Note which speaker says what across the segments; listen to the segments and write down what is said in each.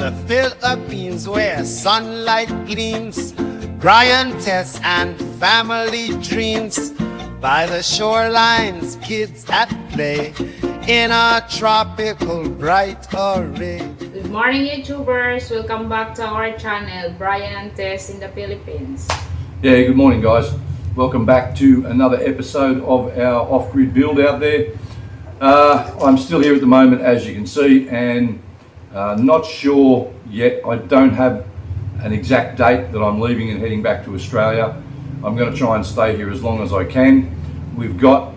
Speaker 1: the Philippines where sunlight gleams, Brian, Tess, and family dreams. By the shorelines, kids at play in a tropical bright array.
Speaker 2: Good morning, YouTubers. Welcome back to our channel, Brian and Tess in the Philippines.
Speaker 3: Yeah, good morning, guys. Welcome back to another episode of our off-grid build out there. I'm still here at the moment, as you can see, and not sure yet. I don't have an exact date that I'm leaving and heading back to Australia. I'm going to try and stay here as long as I can. We've got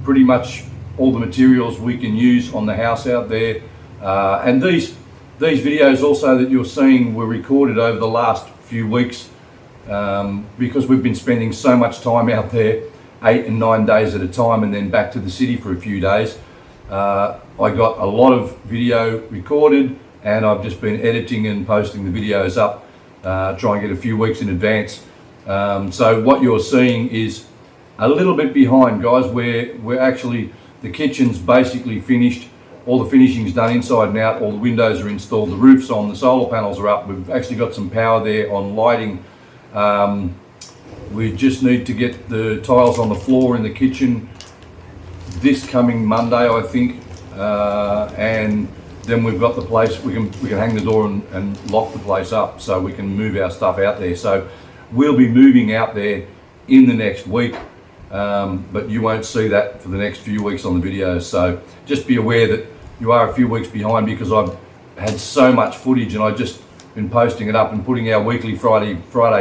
Speaker 3: pretty much all the materials we can use on the house out there, and these videos also that you're seeing were recorded over the last few weeks because we've been spending so much time out there, 8 and 9 days at a time, and then back to the city for a few days. I got a lot of video recorded, and I've just been editing and posting the videos up, try and get a few weeks in advance. So what you're seeing is a little bit behind, guys. We're actually, the kitchen's basically finished. All the finishing's done inside and out. All the windows are installed. The roof's on. The solar panels are up. We've actually got some power there on lighting. We just need to get the tiles on the floor in the kitchen this coming Monday, I think, and then we've got the place. We can hang the door and lock the place up so we can move our stuff out there. So we'll be moving out there in the next week, but you won't see that for the next few weeks on the videos. So just be aware that you are a few weeks behind because I've had so much footage and I've just been posting it up and putting our weekly Friday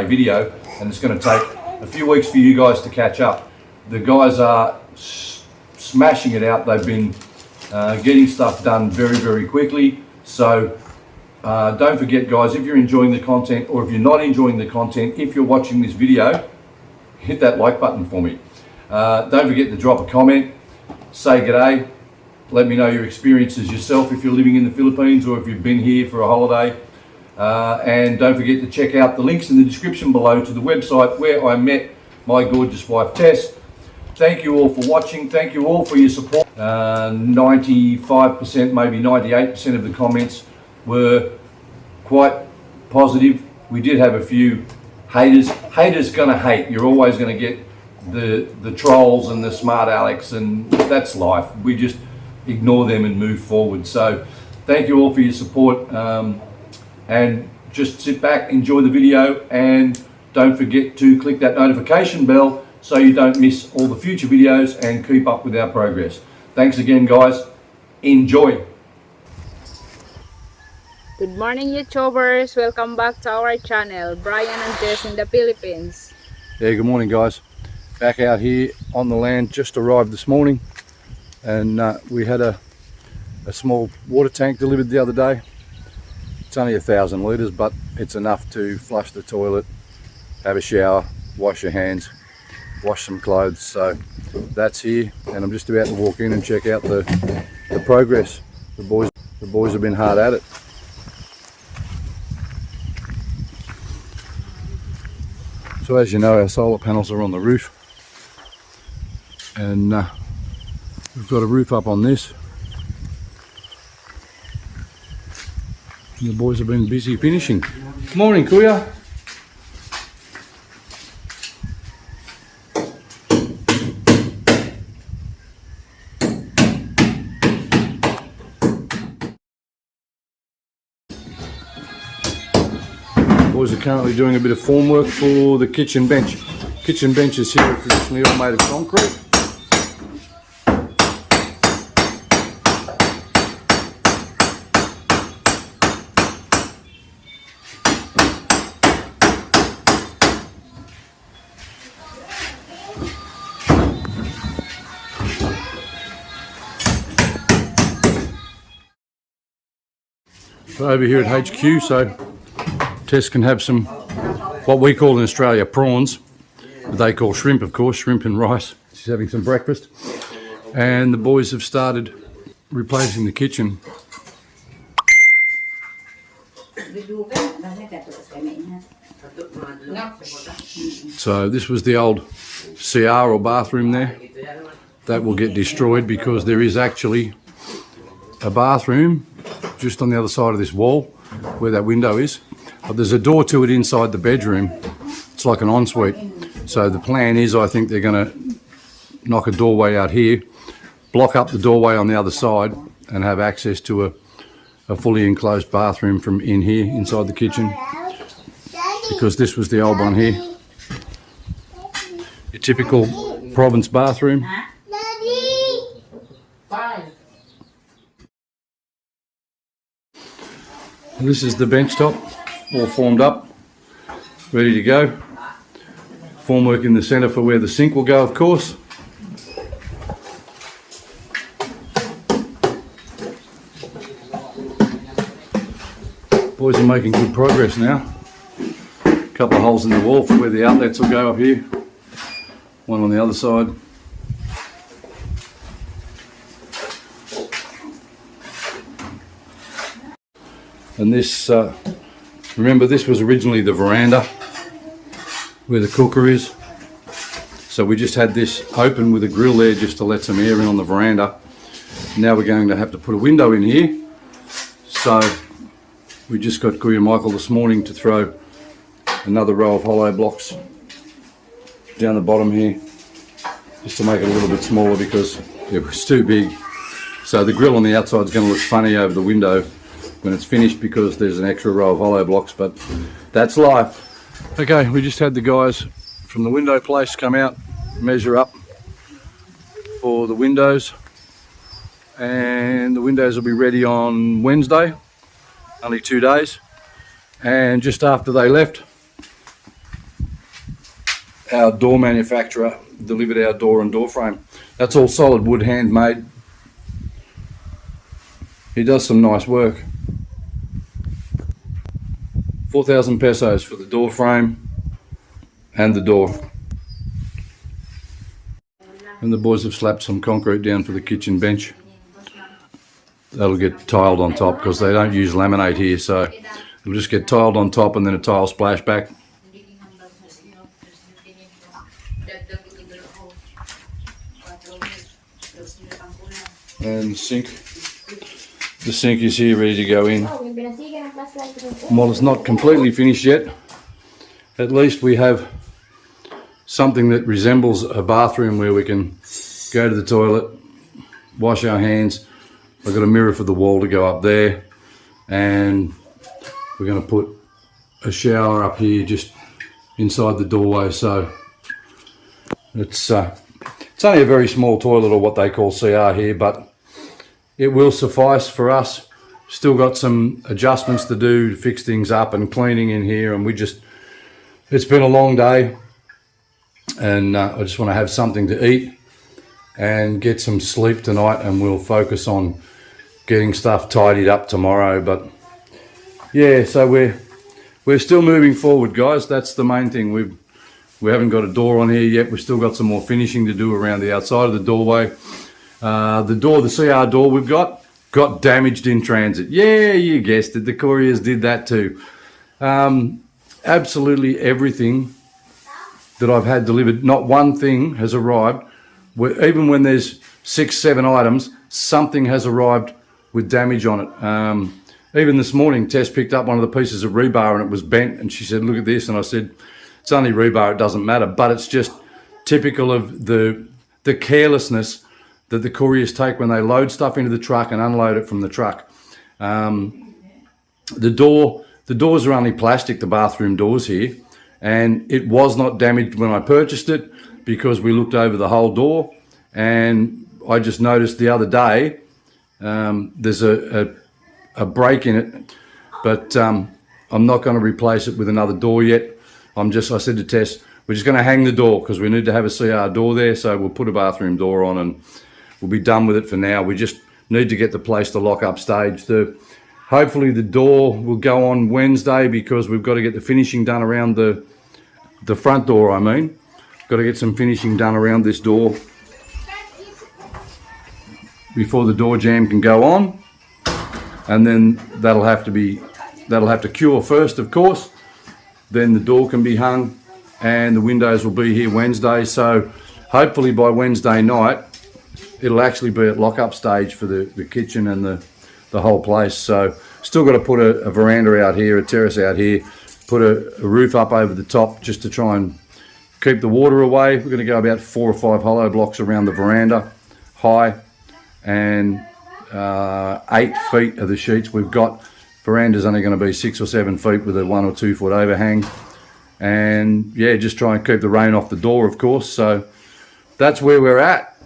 Speaker 3: video, and it's going to take a few weeks for you guys to catch up. The guys are smashing it out. They've been getting stuff done very, very quickly. So don't forget, guys, if you're enjoying the content or if you're not enjoying the content, if you're watching this video, hit that like button for me. Don't forget to drop a comment, say g'day, let me know your experiences yourself if you're living in the Philippines or if you've been here for a holiday. And don't forget to check out the links in the description below to the website where I met my gorgeous wife Tess. Thank you all for watching. Thank you all for your support. 95%, maybe 98% of the comments were quite positive. We did have a few haters. Haters gonna hate. You're always gonna get the trolls and the smart Alex, and that's life. We just ignore them and move forward. So thank you all for your support, and just sit back, enjoy the video, and don't forget to click that notification bell so you don't miss all the future videos and keep up with our progress. Thanks again, guys. Enjoy.
Speaker 2: Good morning, YouTubers. Welcome back to our channel, Brian and Tess in the Philippines.
Speaker 3: Yeah, good morning, guys. Back out here on the land, just arrived this morning, and we had a small water tank delivered the other day. It's only 1,000 litres, but it's enough to flush the toilet, have a shower, wash your hands, wash some clothes. So that's here, and I'm just about to walk in and check out the progress. The boys have been hard at it. So as you know, our solar panels are on the roof, and we've got a roof up on this. And the boys have been busy finishing. Morning, Kuya. Boys are currently doing a bit of formwork for the kitchen bench. Kitchen benches here are traditionally all made of concrete. So over here at HQ, so Tess can have some, what we call in Australia, prawns. They call shrimp, of course, shrimp and rice. She's having some breakfast. And the boys have started replacing the kitchen. So this was the old CR or bathroom there. That will get destroyed because there is actually a bathroom just on the other side of this wall. where that window is. But there's a door to it inside the bedroom. It's like an ensuite. So the plan is, I think they're going to knock a doorway out here, block up the doorway on the other side, and have access to a fully enclosed bathroom from in here, inside the kitchen. Because this was the old one here. Your typical province bathroom. And this is the bench top, all formed up, ready to go. Formwork in the centre for where the sink will go, of course. Boys are making good progress now. A couple of holes in the wall for where the outlets will go up here. One on the other side. And this, remember, this was originally the veranda where the cooker is. So we just had this open with a grill there just to let some air in on the veranda. Now we're going to have to put a window in here. So we just got Kuya Michael this morning to throw another row of hollow blocks down the bottom here, just to make it a little bit smaller because it was too big. So the grill on the outside is going to look funny over the window when it's finished because there's an extra row of hollow blocks, but that's life. Okay, we just had the guys from the window place come out, measure up for the windows, and the windows will be ready on Wednesday, only 2 days. And just after they left, our door manufacturer delivered our door and door frame. That's all solid wood, handmade. He does some nice work. 4,000 pesos for the door frame and the door. And the boys have slapped some concrete down for the kitchen bench. That'll get tiled on top because they don't use laminate here, so it'll just get tiled on top and then a tile splashback. And the sink is here ready to go in. While it's not completely finished yet, at least we have something that resembles a bathroom where we can go to the toilet, wash our hands. I've got a mirror for the wall to go up there, and we're going to put a shower up here just inside the doorway. So it's only a very small toilet, or what they call CR here, but it will suffice for us. Still got some adjustments to do to fix things up and cleaning in here, and it's been a long day, and I just want to have something to eat and get some sleep tonight, and we'll focus on getting stuff tidied up tomorrow. But yeah, so we're still moving forward, guys. That's the main thing. We haven't got a door on here yet. We've still got some more finishing to do around the outside of the doorway. The CR door we've got damaged in transit. Yeah, you guessed it. The couriers did that too. Absolutely everything that I've had delivered, not one thing has arrived. Even when there's 6-7 items, something has arrived with damage on it. Even this morning, Tess picked up one of the pieces of rebar and it was bent, and she said, "Look at this," and I said, "It's only rebar, it doesn't matter." But it's just typical of the carelessness that the couriers take when they load stuff into the truck and unload it from the truck. The doors are only plastic, the bathroom doors here, and it was not damaged when I purchased it because we looked over the whole door, and I just noticed the other day there's a break in it, but I'm not going to replace it with another door yet. I said to Tess, we're just going to hang the door because we need to have a CR door there, so we'll put a bathroom door on and we'll be done with it for now. We just need to get the place to lock up stage. Hopefully the door will go on Wednesday because we've got to get the finishing done around the front door, Got to get some finishing done around this door before the door jamb can go on. And then that'll have to cure first, of course. Then the door can be hung and the windows will be here Wednesday. So hopefully by Wednesday night, it'll actually be at lock-up stage for the kitchen and the whole place. So Still got to put a veranda out here, a terrace out here, put a roof up over the top just to try and keep the water away. We're going to go about 4 or 5 hollow blocks around the veranda high, and 8 feet of the sheets we've got. Veranda's only going to be 6 or 7 feet with a 1 or 2 foot overhang. And yeah, just try and keep the rain off the door, of course. So that's where we're at.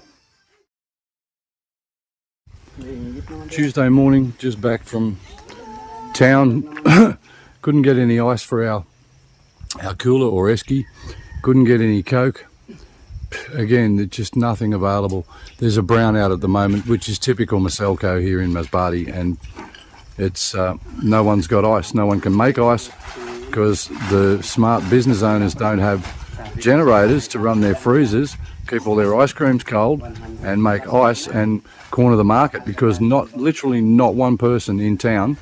Speaker 3: Tuesday morning, just back from town. Couldn't get any ice for our cooler or esky. Couldn't get any Coke. Again, there's just nothing available. There's a brownout at the moment, which is typical Maselco here in Masbate, and it's no one's got ice. No one can make ice because the smart business owners don't have generators to run their freezers, keep all their ice creams cold, and make ice and corner the market, because literally not one person in town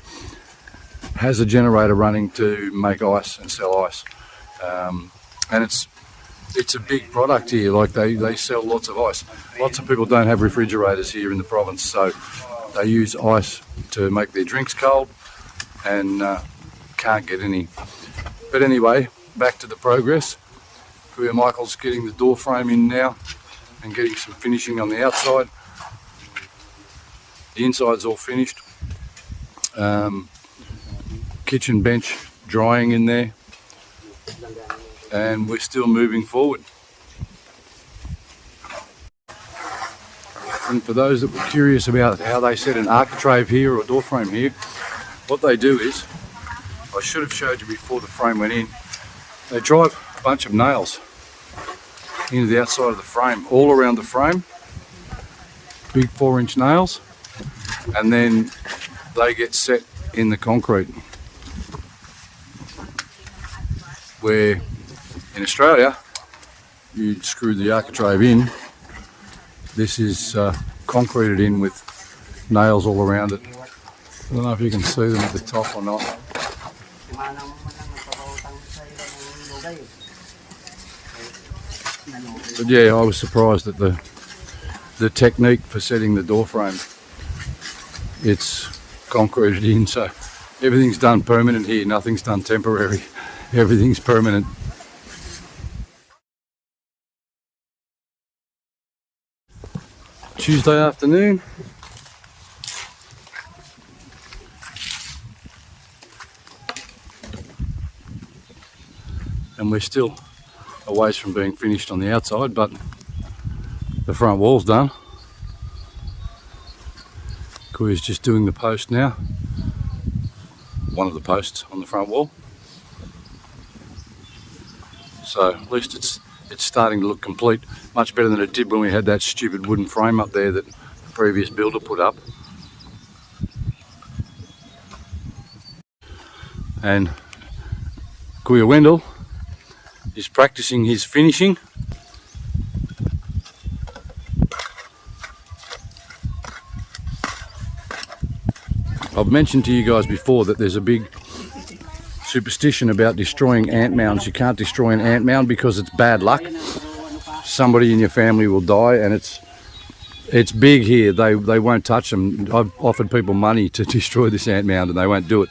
Speaker 3: has a generator running to make ice and sell ice. And it's a big product here. Like they sell lots of ice. Lots of people don't have refrigerators here in the province, so they use ice to make their drinks cold, and can't get any. But anyway, back to the progress. Kuya Michael's getting the door frame in now and getting some finishing on the outside. The inside's all finished. Kitchen bench drying in there. And we're still moving forward. And for those that were curious about how they set an architrave here or door frame here, what they do is, I should have showed you before the frame went in, they drive a bunch of nails into the outside of the frame, all around the frame, big 4-inch nails, and then they get set in the concrete. Where in Australia, you screw the architrave in. This is concreted in with nails all around it. I don't know if you can see them at the top or not. But yeah, I was surprised at the technique for setting the door frame. It's concreted in, so everything's done permanent here. Nothing's done temporary. Everything's permanent. Tuesday afternoon. And we're still a ways from being finished on the outside, but the front wall's done. Kuya's just doing the post now. One of the posts on the front wall. So at least it's starting to look complete, much better than it did when we had that stupid wooden frame up there that the previous builder put up. And Kuya Wendell is practicing his finishing. I've mentioned to you guys before that there's a big superstition about destroying ant mounds. You can't destroy an ant mound because it's bad luck. Somebody in your family will die, and it's big here. They won't touch them. I've offered people money to destroy this ant mound and they won't do it.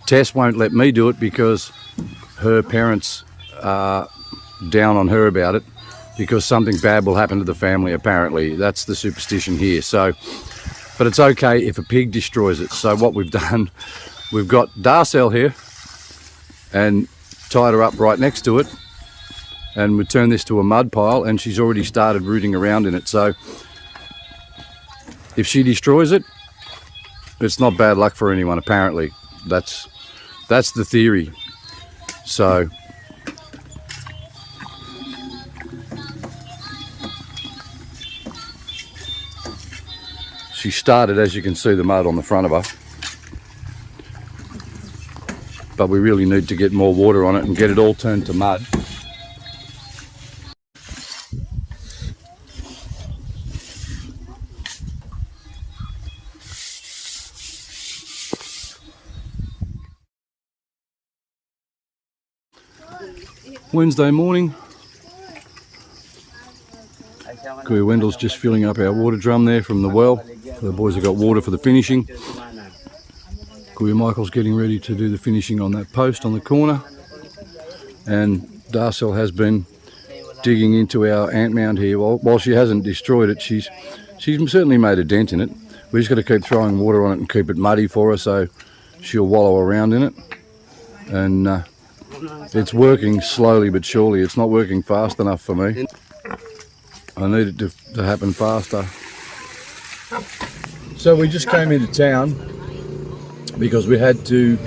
Speaker 3: Tess won't let me do it because her parents are down on her about it, because something bad will happen to the family, apparently. That's the superstition here. So, but it's okay if a pig destroys it. So what we've done, we've got Darcel here and tied her up right next to it, and we turned this to a mud pile, and she's already started rooting around in it. So if she destroys it, it's not bad luck for anyone, apparently. That's the theory. So she started, as you can see, the mud on the front of her. But we really need to get more water on it and get it all turned to mud. Wednesday morning. Kuya Wendell's just filling up our water drum there from the well. So the boys have got water for the finishing. where Michael's getting ready to do the finishing on that post on the corner, and Darcel has been digging into our ant mound here. While she hasn't destroyed it, she's certainly made a dent in it. We just got to keep throwing water on it and keep it muddy for her so she'll wallow around in it. And it's working slowly but surely. It's not working fast enough for me. I need it to happen faster. So we just came into town because we had to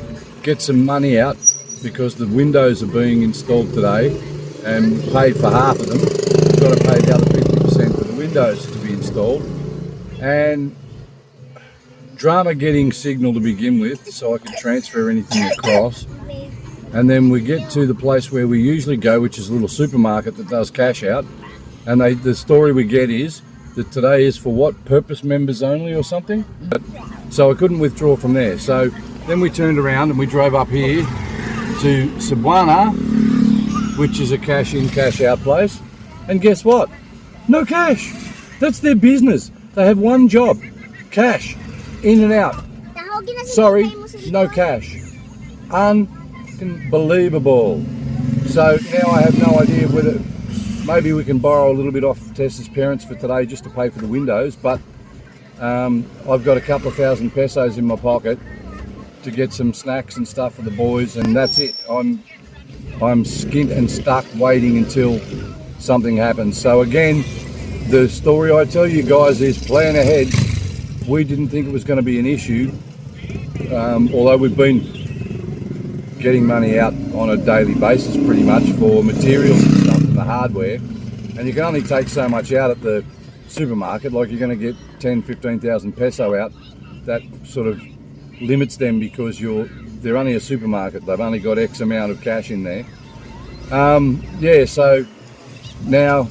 Speaker 3: get some money out because the windows are being installed today, and we paid for half of them. We've got to pay the other 50% for the windows to be installed. And drama getting signal to begin with so I can transfer anything across. And then we get to the place where we usually go, which is a little supermarket that does cash out. And the story we get is that today is for what, purpose members only or something? So I couldn't withdraw from there. So then we turned around and we drove up here to Cebuana, which is a cash in, cash out place. And guess what? No cash. That's their business. They have one job, cash, in and out. Sorry, no cash. Unbelievable. So now I have no idea whether maybe we can borrow a little bit off Tessa's parents for today just to pay for the windows, but I've got a couple of thousand pesos in my pocket to get some snacks and stuff for the boys, and that's it. I'm skint and stuck waiting until something happens. So again, the story I tell you guys is plan ahead. We didn't think it was going to be an issue, although we've been getting money out on a daily basis pretty much for materials and stuff and the hardware, and you can only take so much out at the supermarket. Like, you're going to get 10,000-15,000 peso out. That sort of limits them because they're only a supermarket. They've only got X amount of cash in there. Yeah, so now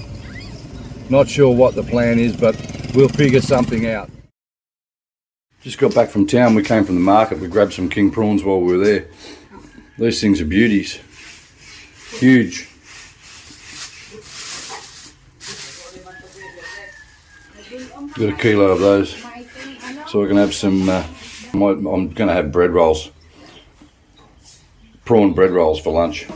Speaker 3: not sure what the plan is, but we'll figure something out. Just got back from town. We came from the market. We grabbed some king prawns while we were there. These things are beauties. Huge. Got a kilo of those. So we can have some, I'm going to have bread rolls. Prawn bread rolls for lunch.